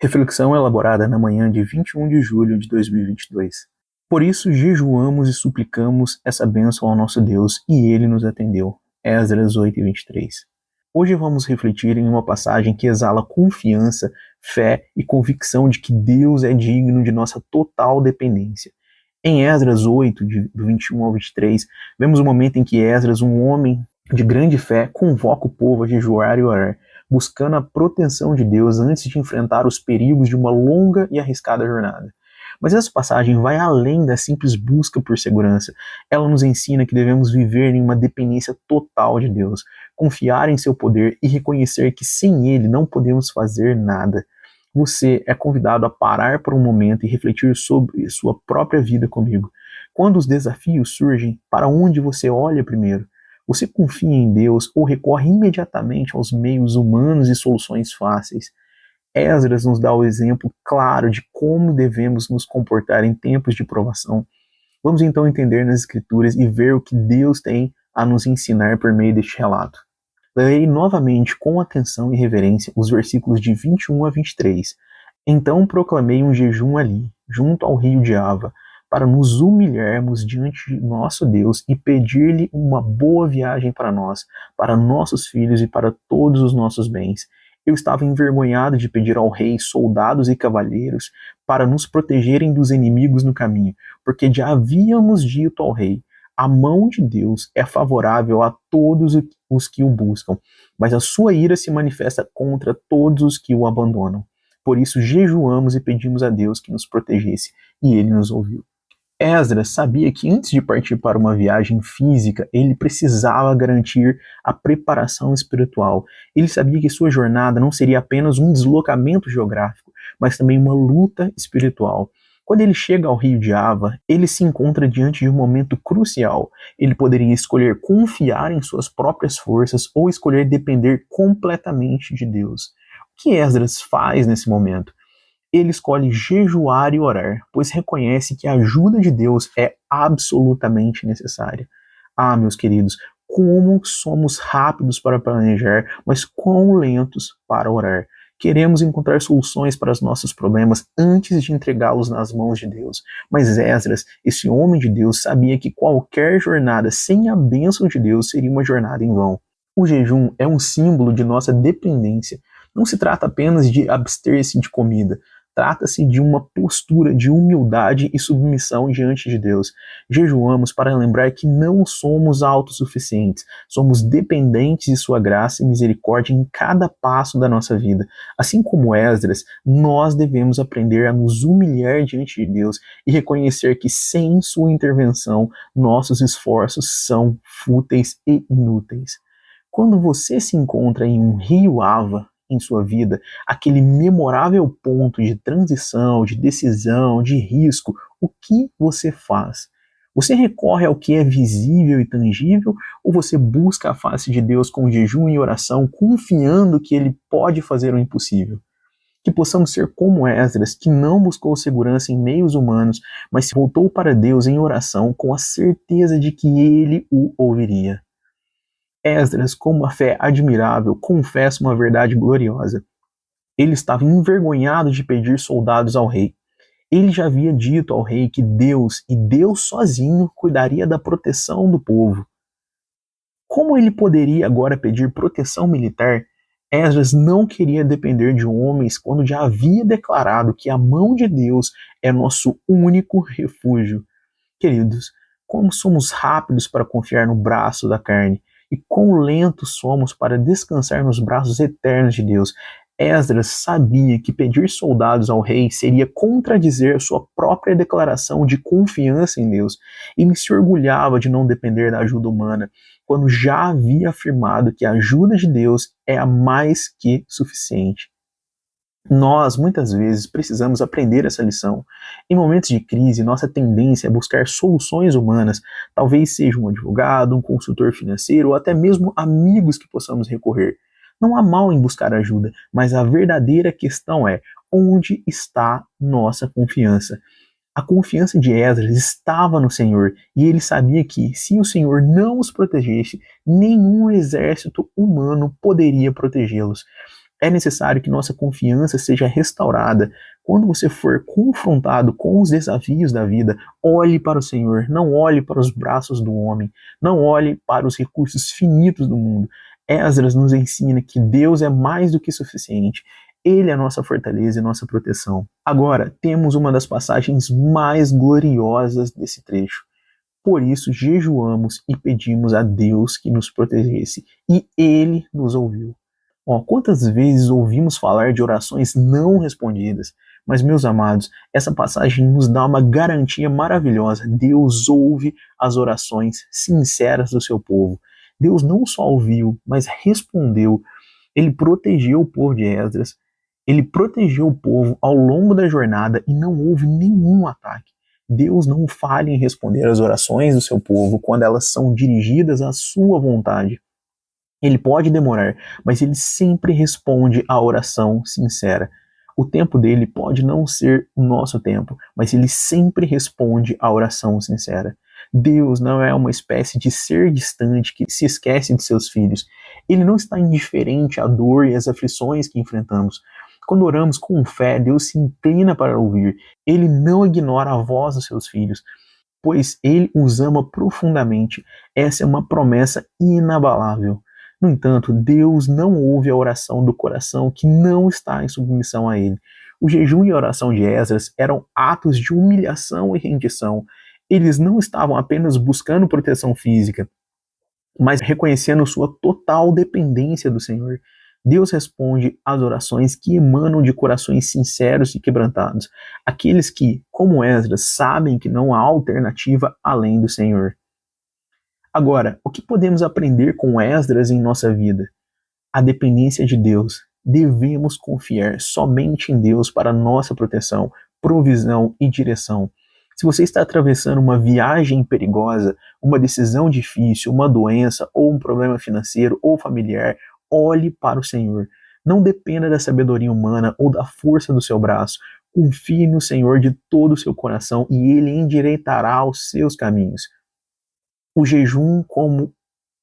Reflexão elaborada na manhã de 21 de julho de 2022. Por isso jejuamos e suplicamos essa bênção ao nosso Deus, e Ele nos atendeu. Esdras 8:23. Hoje vamos refletir em uma passagem que exala confiança, fé e convicção de que Deus é digno de nossa total dependência. Em Esdras 8, do 21 ao 23, vemos o momento em que Esdras, um homem de grande fé, convoca o povo a jejuar e orar, buscando a proteção de Deus antes de enfrentar os perigos de uma longa e arriscada jornada. Mas essa passagem vai além da simples busca por segurança. Ela nos ensina que devemos viver em uma dependência total de Deus, confiar em seu poder e reconhecer que sem Ele não podemos fazer nada. Você é convidado a parar por um momento e refletir sobre sua própria vida comigo. Quando os desafios surgem, para onde você olha primeiro? Você confia em Deus ou recorre imediatamente aos meios humanos e soluções fáceis? Esdras nos dá o exemplo claro de como devemos nos comportar em tempos de provação. Vamos então entender nas Escrituras e ver o que Deus tem a nos ensinar por meio deste relato. Lerei novamente com atenção e reverência os versículos de 21 a 23. Então proclamei um jejum ali, junto ao rio de Ava, para nos humilharmos diante de nosso Deus e pedir-lhe uma boa viagem para nós, para nossos filhos e para todos os nossos bens. Eu estava envergonhado de pedir ao rei soldados e cavalheiros para nos protegerem dos inimigos no caminho, porque já havíamos dito ao rei: a mão de Deus é favorável a todos os que o buscam, mas a sua ira se manifesta contra todos os que o abandonam. Por isso jejuamos e pedimos a Deus que nos protegesse, e ele nos ouviu. Esdras sabia que antes de partir para uma viagem física, ele precisava garantir a preparação espiritual. Ele sabia que sua jornada não seria apenas um deslocamento geográfico, mas também uma luta espiritual. Quando ele chega ao rio de Ava, ele se encontra diante de um momento crucial. Ele poderia escolher confiar em suas próprias forças ou escolher depender completamente de Deus. O que Esdras faz nesse momento? Ele escolhe jejuar e orar, pois reconhece que a ajuda de Deus é absolutamente necessária. Ah, meus queridos, como somos rápidos para planejar, mas quão lentos para orar. Queremos encontrar soluções para os nossos problemas antes de entregá-los nas mãos de Deus. Mas Esdras, esse homem de Deus, sabia que qualquer jornada sem a bênção de Deus seria uma jornada em vão. O jejum é um símbolo de nossa dependência. Não se trata apenas de abster-se de comida. Trata-se de uma postura de humildade e submissão diante de Deus. Jejuamos para lembrar que não somos autossuficientes, somos dependentes de sua graça e misericórdia em cada passo da nossa vida. Assim como Esdras, nós devemos aprender a nos humilhar diante de Deus e reconhecer que sem sua intervenção, nossos esforços são fúteis e inúteis. Quando você se encontra em um rio Ava, em sua vida, aquele memorável ponto de transição, de decisão, de risco, o que você faz? Você recorre ao que é visível e tangível ou você busca a face de Deus com jejum e oração, confiando que Ele pode fazer o impossível? Que possamos ser como Esdras, que não buscou segurança em meios humanos, mas se voltou para Deus em oração com a certeza de que Ele o ouviria. Esdras, com uma fé admirável, confessa uma verdade gloriosa. Ele estava envergonhado de pedir soldados ao rei. Ele já havia dito ao rei que Deus, e Deus sozinho, cuidaria da proteção do povo. Como ele poderia agora pedir proteção militar? Esdras não queria depender de homens quando já havia declarado que a mão de Deus é nosso único refúgio. Queridos, como somos rápidos para confiar no braço da carne e quão lentos somos para descansar nos braços eternos de Deus. Esdras sabia que pedir soldados ao rei seria contradizer sua própria declaração de confiança em Deus. Ele se orgulhava de não depender da ajuda humana, quando já havia afirmado que a ajuda de Deus é a mais que suficiente. Nós, muitas vezes, precisamos aprender essa lição. Em momentos de crise, nossa tendência é buscar soluções humanas, talvez seja um advogado, um consultor financeiro ou até mesmo amigos que possamos recorrer. Não há mal em buscar ajuda, mas a verdadeira questão é: onde está nossa confiança? A confiança de Esdras estava no Senhor, e ele sabia que, se o Senhor não os protegesse, nenhum exército humano poderia protegê-los. É necessário que nossa confiança seja restaurada. Quando você for confrontado com os desafios da vida, olhe para o Senhor, não olhe para os braços do homem, não olhe para os recursos finitos do mundo. Esdras nos ensina que Deus é mais do que suficiente. Ele é a nossa fortaleza e nossa proteção. Agora, temos uma das passagens mais gloriosas desse trecho. Por isso, jejuamos e pedimos a Deus que nos protegesse, e Ele nos ouviu. Quantas vezes ouvimos falar de orações não respondidas? Mas, meus amados, essa passagem nos dá uma garantia maravilhosa. Deus ouve as orações sinceras do seu povo. Deus não só ouviu, mas respondeu. Ele protegeu o povo de Esdras. Ele protegeu o povo ao longo da jornada e não houve nenhum ataque. Deus não falha em responder às orações do seu povo quando elas são dirigidas à sua vontade. Ele pode demorar, mas ele sempre responde à oração sincera. O tempo dele pode não ser o nosso tempo, mas ele sempre responde à oração sincera. Deus não é uma espécie de ser distante que se esquece de seus filhos. Ele não está indiferente à dor e às aflições que enfrentamos. Quando oramos com fé, Deus se inclina para ouvir. Ele não ignora a voz dos seus filhos, pois ele os ama profundamente. Essa é uma promessa inabalável. No entanto, Deus não ouve a oração do coração que não está em submissão a Ele. O jejum e a oração de Esdras eram atos de humilhação e rendição. Eles não estavam apenas buscando proteção física, mas reconhecendo sua total dependência do Senhor. Deus responde às orações que emanam de corações sinceros e quebrantados, aqueles que, como Esdras, sabem que não há alternativa além do Senhor. Agora, o que podemos aprender com Esdras em nossa vida? A dependência de Deus. Devemos confiar somente em Deus para nossa proteção, provisão e direção. Se você está atravessando uma viagem perigosa, uma decisão difícil, uma doença ou um problema financeiro ou familiar, olhe para o Senhor. Não dependa da sabedoria humana ou da força do seu braço. Confie no Senhor de todo o seu coração e Ele endireitará os seus caminhos. O jejum como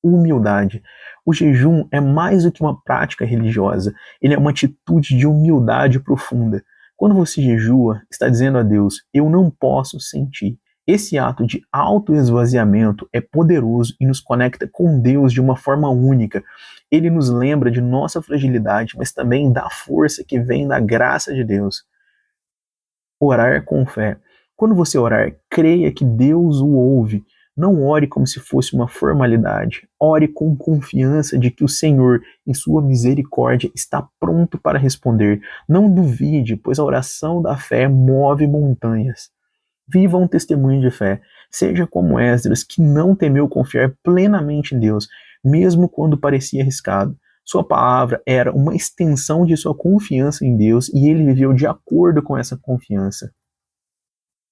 humildade. O jejum é mais do que uma prática religiosa, ele é uma atitude de humildade profunda. Quando você jejua, está dizendo a Deus, eu não posso sem ti. Esse ato de autoesvaziamento é poderoso e nos conecta com Deus de uma forma única. Ele nos lembra de nossa fragilidade, mas também da força que vem da graça de Deus. Orar com fé. Quando você orar, creia que Deus o ouve. Não ore como se fosse uma formalidade. Ore com confiança de que o Senhor, em sua misericórdia, está pronto para responder. Não duvide, pois a oração da fé move montanhas. Viva um testemunho de fé. Seja como Esdras, que não temeu confiar plenamente em Deus, mesmo quando parecia arriscado. Sua palavra era uma extensão de sua confiança em Deus e ele viveu de acordo com essa confiança.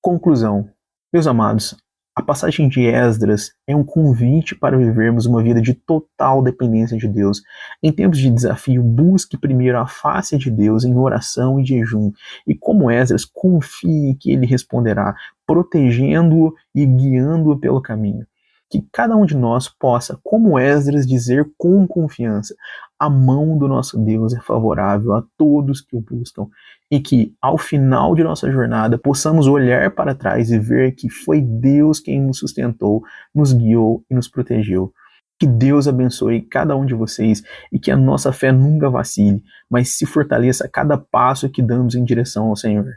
Conclusão. Meus amados, a passagem de Esdras é um convite para vivermos uma vida de total dependência de Deus. Em tempos de desafio, busque primeiro a face de Deus em oração e jejum. E como Esdras, confie que Ele responderá, protegendo-o e guiando-o pelo caminho. Que cada um de nós possa, como Esdras, dizer com confiança: a mão do nosso Deus é favorável a todos que o buscam. E que, ao final de nossa jornada, possamos olhar para trás e ver que foi Deus quem nos sustentou, nos guiou e nos protegeu. Que Deus abençoe cada um de vocês e que a nossa fé nunca vacile, mas se fortaleça a cada passo que damos em direção ao Senhor.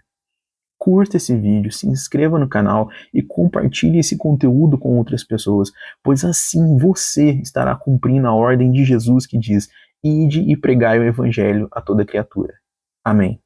Curta esse vídeo, se inscreva no canal e compartilhe esse conteúdo com outras pessoas, pois assim você estará cumprindo a ordem de Jesus que diz: ide e pregai o evangelho a toda criatura. Amém.